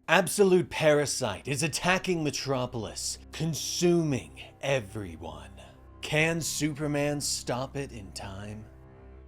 Absolute Parasite is attacking Metropolis, consuming everyone. Can Superman stop it in time?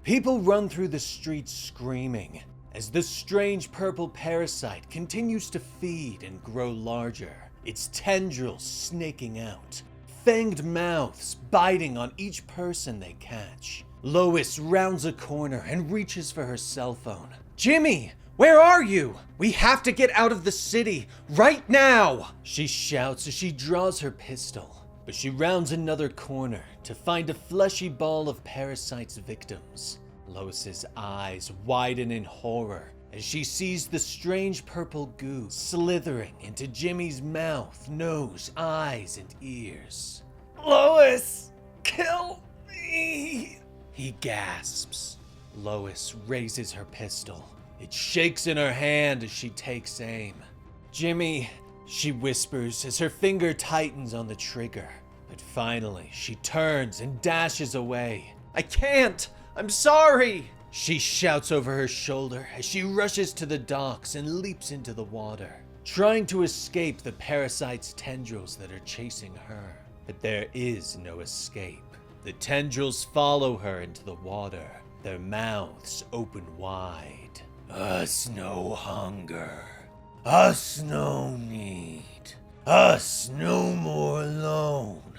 People run through the streets screaming as the strange purple parasite continues to feed and grow larger, its tendrils snaking out, fanged mouths biting on each person they catch. Lois rounds a corner and reaches for her cell phone. "Jimmy! Where are you? We have to get out of the city, right now!" she shouts as she draws her pistol. But she rounds another corner to find a fleshy ball of Parasite's victims. Lois's eyes widen in horror as she sees the strange purple goo slithering into Jimmy's mouth, nose, eyes, and ears. "Lois, kill me!" he gasps. Lois raises her pistol. It shakes in her hand as she takes aim. "Jimmy," she whispers as her finger tightens on the trigger. But finally, she turns and dashes away. "I can't! I'm sorry!" she shouts over her shoulder as she rushes to the docks and leaps into the water, trying to escape the parasite's tendrils that are chasing her. But there is no escape. The tendrils follow her into the water, their mouths open wide. "Us no hunger. Us no need. Us no more alone.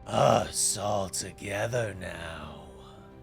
Us all together now,"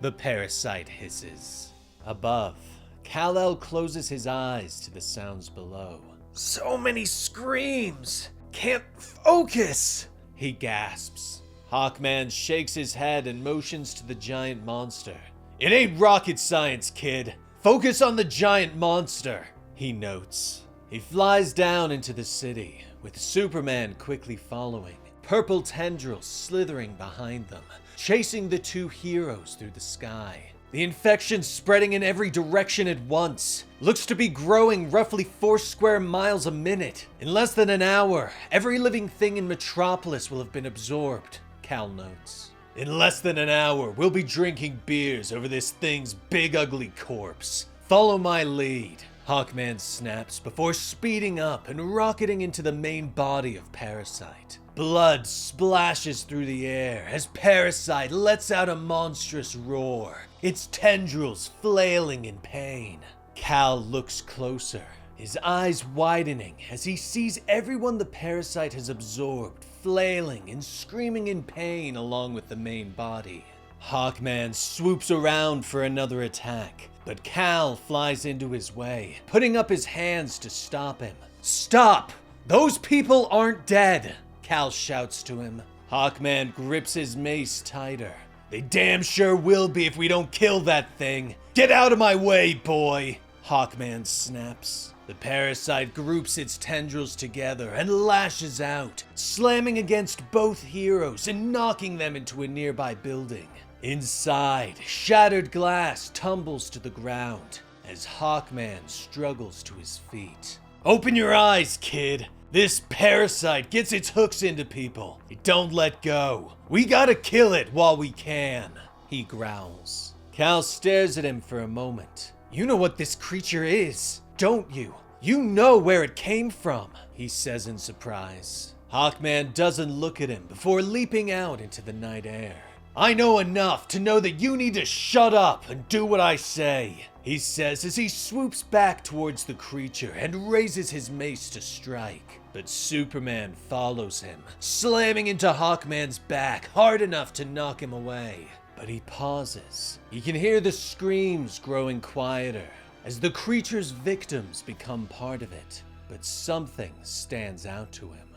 the parasite hisses. Above, Kal-El closes his eyes to the sounds below. "So many screams! Can't focus!" he gasps. Hawkman shakes his head and motions to the giant monster. "It ain't rocket science, kid. Focus on the giant monster," he notes. He flies down into the city, with Superman quickly following, purple tendrils slithering behind them, chasing the two heroes through the sky. The infection spreading in every direction at once. Looks to be growing roughly 4 square miles a minute. In less than an hour, every living thing in Metropolis will have been absorbed, Kal notes. "In less than an hour, we'll be drinking beers over this thing's big ugly corpse. Follow my lead," Hawkman snaps before speeding up and rocketing into the main body of Parasite. Blood splashes through the air as Parasite lets out a monstrous roar, its tendrils flailing in pain. Kal looks closer, his eyes widening as he sees everyone the Parasite has absorbed flailing and screaming in pain along with the main body. Hawkman swoops around for another attack, but Kal flies into his way, putting up his hands to stop him. "Stop! Those people aren't dead!" Kal shouts to him. Hawkman grips his mace tighter. "They damn sure will be if we don't kill that thing! Get out of my way, boy!" Hawkman snaps. The parasite groups its tendrils together and lashes out, slamming against both heroes and knocking them into a nearby building. Inside, shattered glass tumbles to the ground as Hawkman struggles to his feet. "Open your eyes, kid! This parasite gets its hooks into people. It don't let go. We gotta kill it while we can," he growls. Kal stares at him for a moment. "You know what this creature is, don't you? You know where it came from," he says in surprise. Hawkman doesn't look at him before leaping out into the night air. "I know enough to know that you need to shut up and do what I say," he says as he swoops back towards the creature and raises his mace to strike. But Superman follows him, slamming into Hawkman's back hard enough to knock him away. But he pauses. He can hear the screams growing quieter as the creature's victims become part of it. But something stands out to him.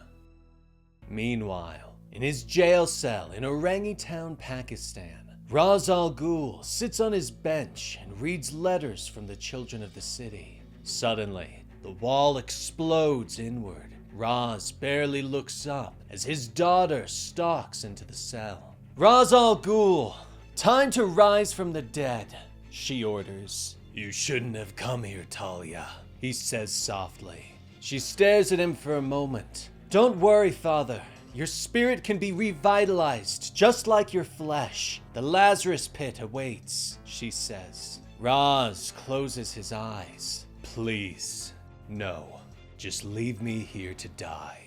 Meanwhile, in his jail cell in Orangi-Town, Pakistan, Ra's al Ghul sits on his bench and reads letters from the children of the city. Suddenly, the wall explodes inward. Ra's barely looks up as his daughter stalks into the cell. "Ra's al Ghul, time to rise from the dead," she orders. "You shouldn't have come here, Talia," he says softly. She stares at him for a moment. "Don't worry, Father. Your spirit can be revitalized, just like your flesh. The Lazarus pit awaits," she says. Raz closes his eyes. "Please, no." Just leave me here to die.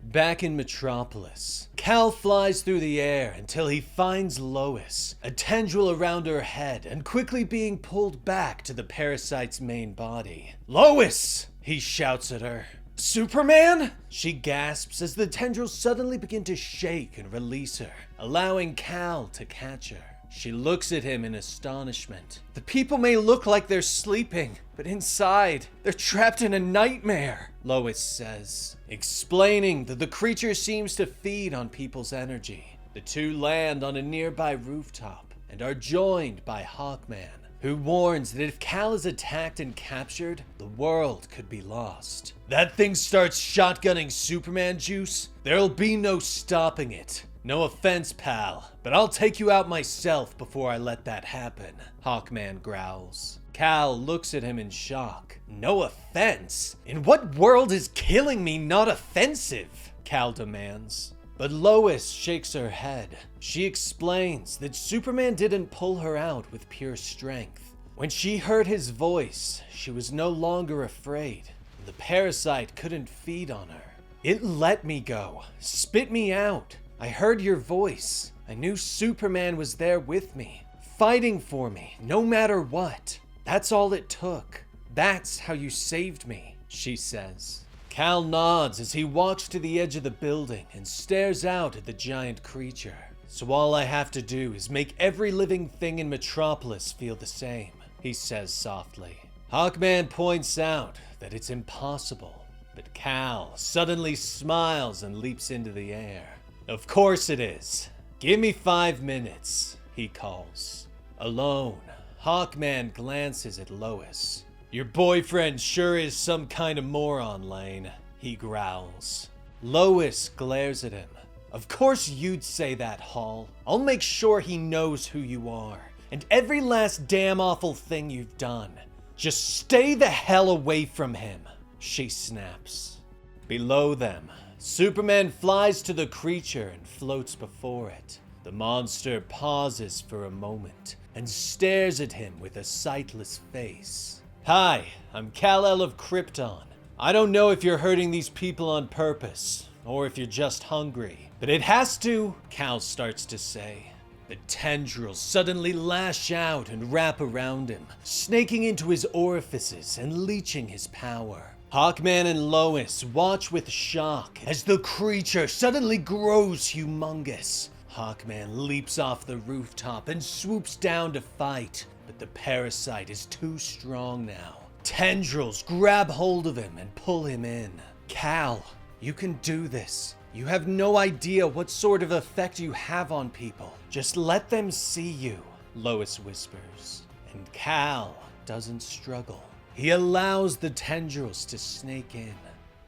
Back in Metropolis, Cal flies through the air until he finds Lois, a tendril around her head and quickly being pulled back to the parasite's main body. "Lois!" he shouts at her. "Superman?" She gasps as the tendrils suddenly begin to shake and release her, allowing Cal to catch her. She looks at him in astonishment. "The people may look like they're sleeping, but inside, they're trapped in a nightmare," Lois says, explaining that the creature seems to feed on people's energy. The two land on a nearby rooftop and are joined by Hawkman, who warns that if Cal is attacked and captured, the world could be lost. "That thing starts shotgunning Superman juice, there'll be no stopping it. No offense, pal, but I'll take you out myself before I let that happen," Hawkman growls. Cal looks at him in shock. "No offense? In what world is killing me not offensive?" Cal demands. But Lois shakes her head. She explains that Superman didn't pull her out with pure strength. When she heard his voice, she was no longer afraid. The parasite couldn't feed on her. "It let me go, spit me out. I heard your voice. I knew Superman was there with me, fighting for me, no matter what. That's all it took. That's how you saved me," she says. Cal nods as he walks to the edge of the building and stares out at the giant creature. "So all I have to do is make every living thing in Metropolis feel the same," he says softly. Hawkman points out that it's impossible, but Cal suddenly smiles and leaps into the air. "Of course it is. Give me 5 minutes," he calls. Alone, Hawkman glances at Lois. "Your boyfriend sure is some kind of moron, Lane," he growls. Lois glares at him. "Of course you'd say that, Hall. I'll make sure he knows who you are, and every last damn awful thing you've done. Just stay the hell away from him," she snaps. Below them, Superman flies to the creature and floats before it. The monster pauses for a moment and stares at him with a sightless face. "Hi, I'm Kal-El of Krypton. I don't know if you're hurting these people on purpose, or if you're just hungry, but it has to," Cal starts to say. The tendrils suddenly lash out and wrap around him, snaking into his orifices and leeching his power. Hawkman and Lois watch with shock as the creature suddenly grows humongous. Hawkman leaps off the rooftop and swoops down to fight, but the parasite is too strong now. Tendrils grab hold of him and pull him in. "Cal, you can do this. You have no idea what sort of effect you have on people. Just let them see you," Lois whispers. And Cal doesn't struggle. He allows the tendrils to snake in,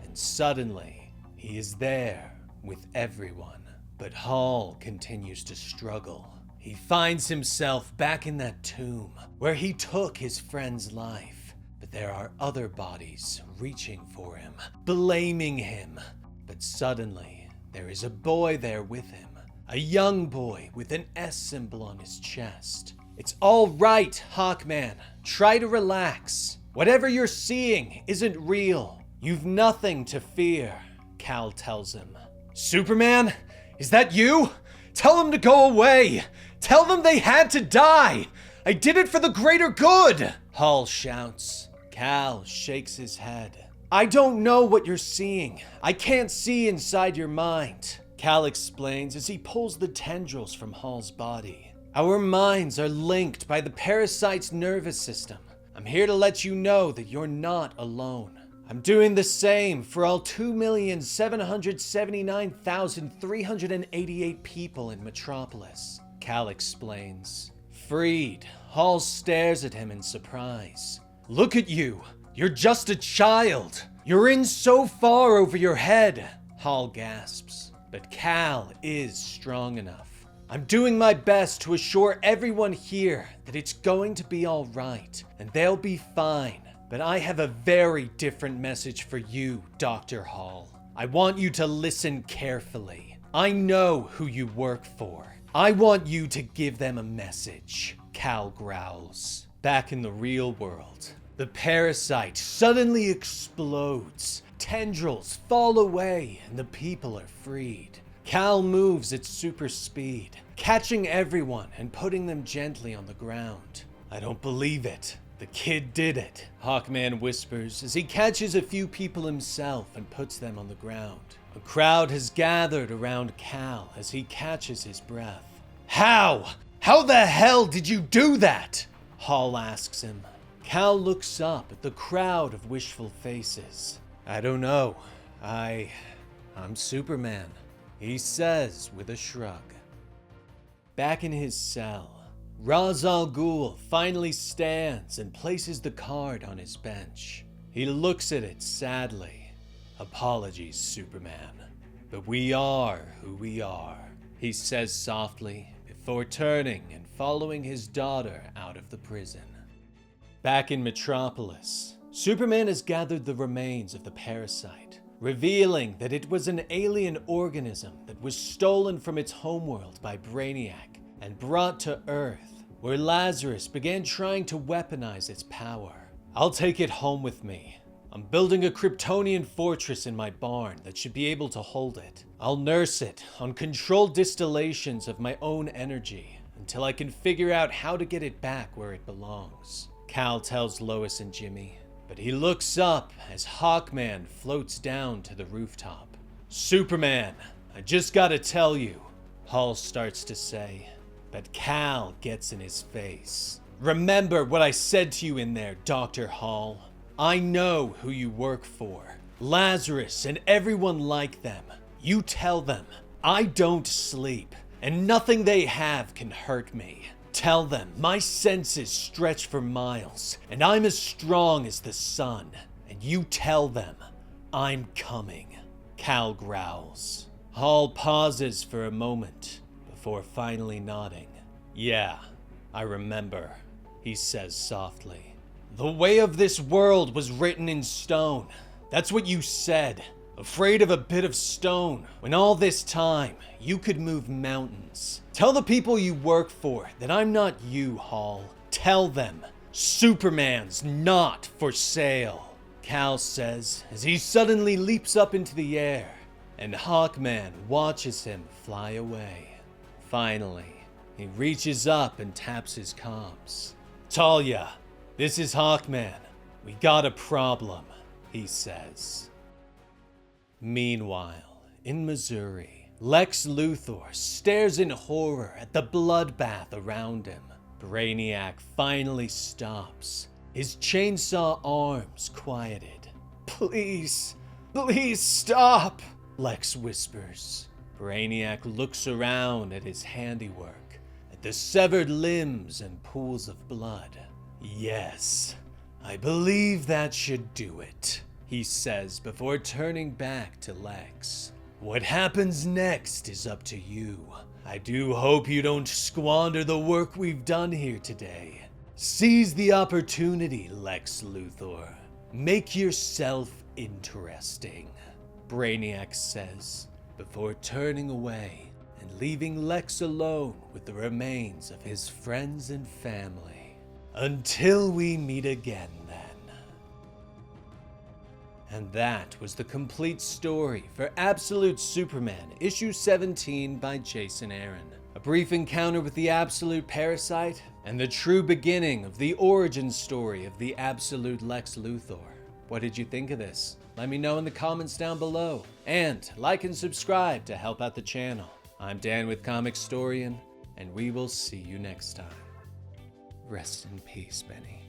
and suddenly, he is there with everyone. But Hall continues to struggle. He finds himself back in that tomb where he took his friend's life. But there are other bodies reaching for him, blaming him. But suddenly, there is a boy there with him. A young boy with an S symbol on his chest. "It's all right, Hawkman. Try to relax. Whatever you're seeing isn't real. You've nothing to fear," Cal tells him. "Superman? Is that you? Tell them to go away. Tell them they had to die. I did it for the greater good," Hall shouts. Cal shakes his head. "I don't know what you're seeing. I can't see inside your mind," Cal explains as he pulls the tendrils from Hall's body. "Our minds are linked by the parasite's nervous system. I'm here to let you know that you're not alone. I'm doing the same for all 2,779,388 people in Metropolis," Cal explains. Freed, Hall stares at him in surprise. "Look at you. You're just a child. You're in so far over your head," Hall gasps. But Cal is strong enough. "I'm doing my best to assure everyone here that it's going to be all right, and they'll be fine. But I have a very different message for you, Dr. Hall. I want you to listen carefully. I know who you work for. I want you to give them a message," Cal growls. Back in the real world, The parasite suddenly explodes. Tendrils fall away and the people are freed. Cal moves at super speed, catching everyone and putting them gently on the ground. I don't believe it. The kid did it, Hawkman whispers as he catches a few people himself and puts them on the ground. A crowd has gathered around Cal as he catches his breath. How? How the hell did you do that? Hall asks him. Cal looks up at the crowd of wishful faces. I don't know. I'm Superman, he says with a shrug. Back in his cell, Ra's al Ghul finally stands and places the card on his bench. He looks at it sadly. Apologies, Superman, but we are who we are, he says softly before turning and following his daughter out of the prison. Back in Metropolis, Superman has gathered the remains of the parasite, revealing that it was an alien organism that was stolen from its homeworld by Brainiac and brought to Earth, where Lazarus began trying to weaponize its power. I'll take it home with me. I'm building a Kryptonian fortress in my barn that should be able to hold it. I'll nurse it on controlled distillations of my own energy until I can figure out how to get it back where it belongs, Cal tells Lois and Jimmy. But he looks up as Hawkman floats down to the rooftop. Superman, I just gotta tell you, Hall starts to say, but Cal gets in his face. Remember what I said to you in there, Dr. Hall. I know who you work for. Lazarus and everyone like them. You tell them, I don't sleep, and nothing they have can hurt me. Tell them my senses stretch for miles, and I'm as strong as the sun. And you tell them, I'm coming. Cal growls. Hall pauses for a moment before finally nodding. Yeah, I remember, he says softly. The way of this world was written in stone. That's what you said. Afraid of a bit of stone, when all this time you could move mountains. Tell the people you work for that I'm not you, Hall. Tell them Superman's not for sale, Cal says as he suddenly leaps up into the air, and Hawkman watches him fly away. Finally, he reaches up and taps his comms. Talia, this is Hawkman. We got a problem, he says. Meanwhile, in Missouri, Lex Luthor stares in horror at the bloodbath around him. Brainiac finally stops, his chainsaw arms quieted. Please stop, Lex whispers. Brainiac looks around at his handiwork, at the severed limbs and pools of blood. Yes, I believe that should do it, he says before turning back to Lex. What happens next is up to you. I do hope you don't squander the work we've done here today. Seize the opportunity, Lex Luthor. Make yourself interesting, Brainiac says before turning away and leaving Lex alone with the remains of his friends and family. Until we meet again, then. And that was the complete story for Absolute Superman, issue 17 by Jason Aaron. A brief encounter with the Absolute Parasite, and the true beginning of the origin story of the Absolute Lex Luthor. What did you think of this? Let me know in the comments down below. And like and subscribe to help out the channel. I'm Dan with Comicstorian, and we will see you next time. Rest in peace, Benny.